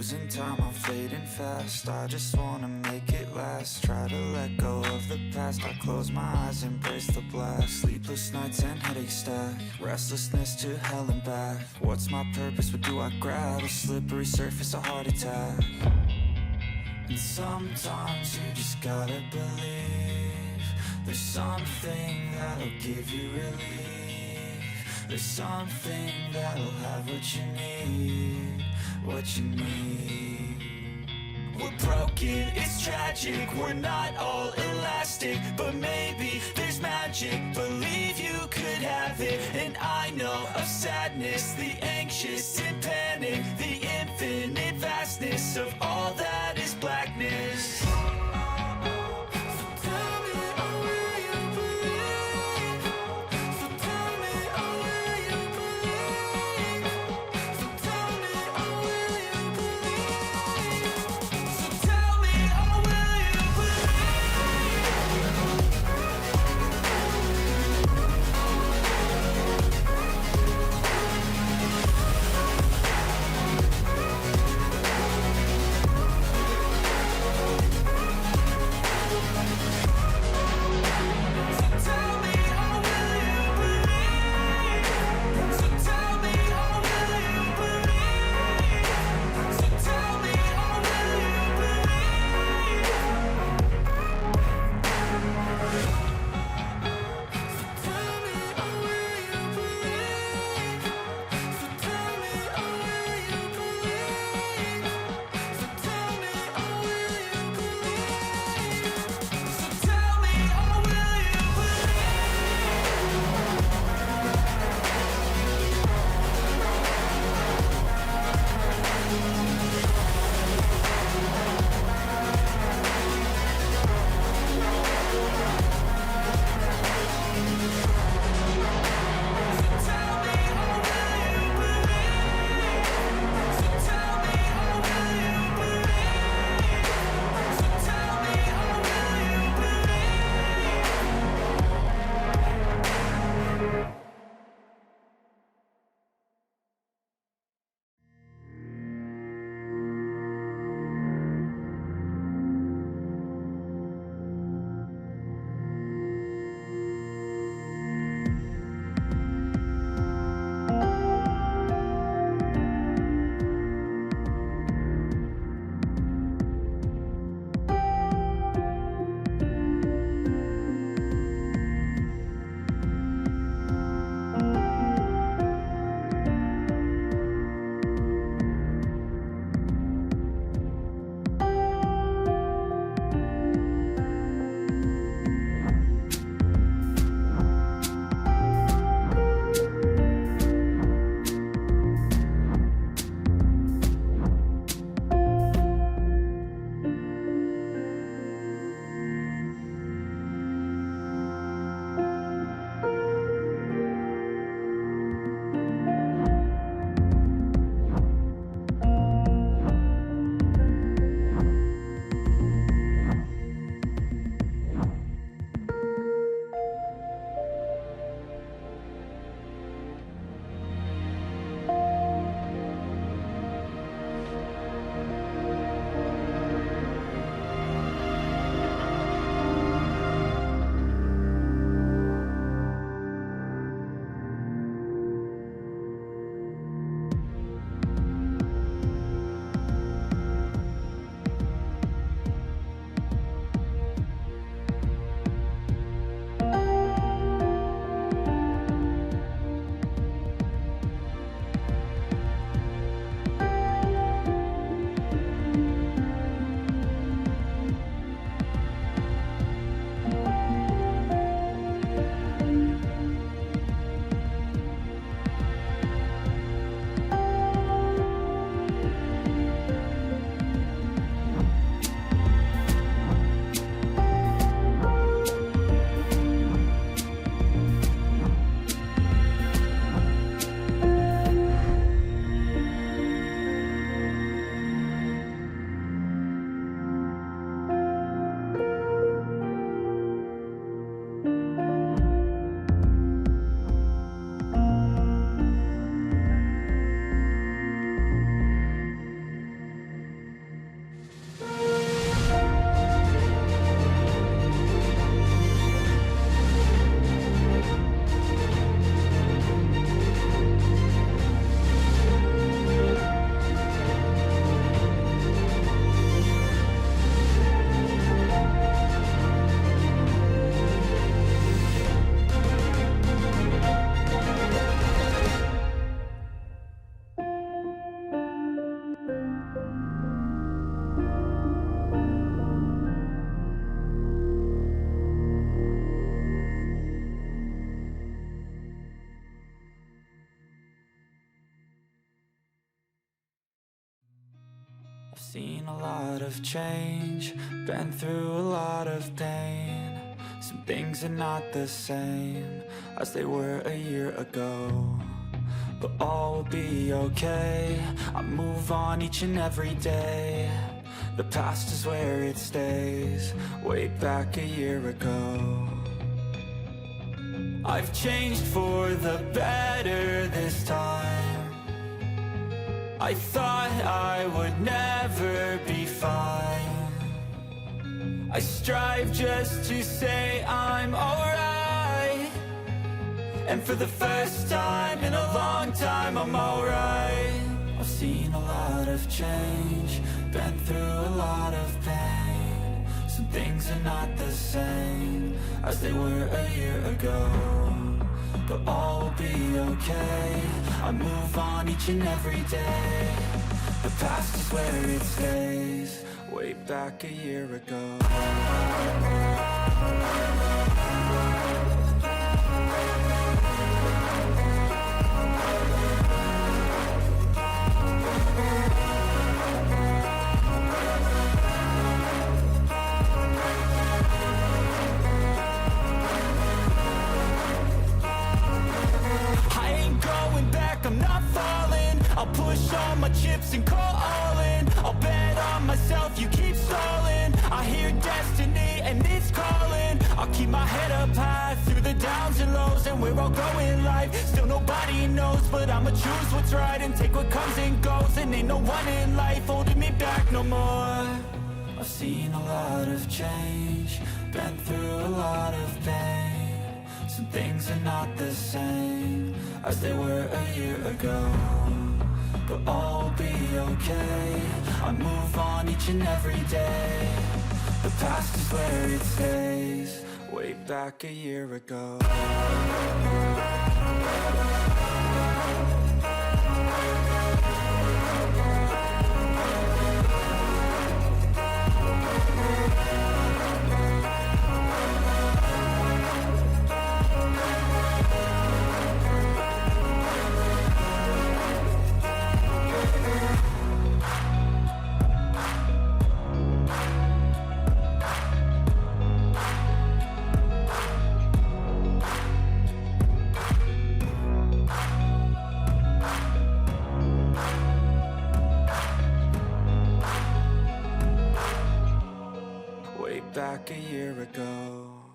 Losing time, I'm fading fast. I just wanna make it last. Try to let go of the past. I close my eyes, embrace the blast. Sleepless nights and headaches stack. Restlessness to hell and back. What's my purpose? What do I grab? A slippery surface, a heart attack. And sometimes you just gotta believe there's something that'll give you relief. There's something that'll have what you need, what you need. We're broken, it's tragic, we're not all elastic, but maybe there's magic, believe you could have it. And I know of sadness, the anxious and panic, the infinite vastness of all that is blackness. I've seen a lot of change, been through a lot of pain. Some things are not the same as they were a year ago, but all will be okay. I move on each and every day. The past is where it stays, way back a year ago. I've changed for the better this time. I thought I would never be fine. I strive just to say I'm alright, and for the first time in a long time I'm alright. I've seen a lot of change, been through a lot of pain. Some things are not the same as they were a year ago, but all will be okay. I move on each and every day. The past is where it stays, way back a year ago. I'm not falling, I'll push all my chips and call all in. I'll bet on myself, you keep stalling. I hear destiny and it's calling. I'll keep my head up high through the downs and lows, and where I'll go in life, still nobody knows. But I'ma choose what's right and take what comes and goes, and ain't no one in life holding me back no more. I've seen a lot of change, been through a lot of pain. Some things are not the same as they were a year ago, but all will be okay. I move on each and every day. The past is where it stays, way back a year ago. Back a year ago.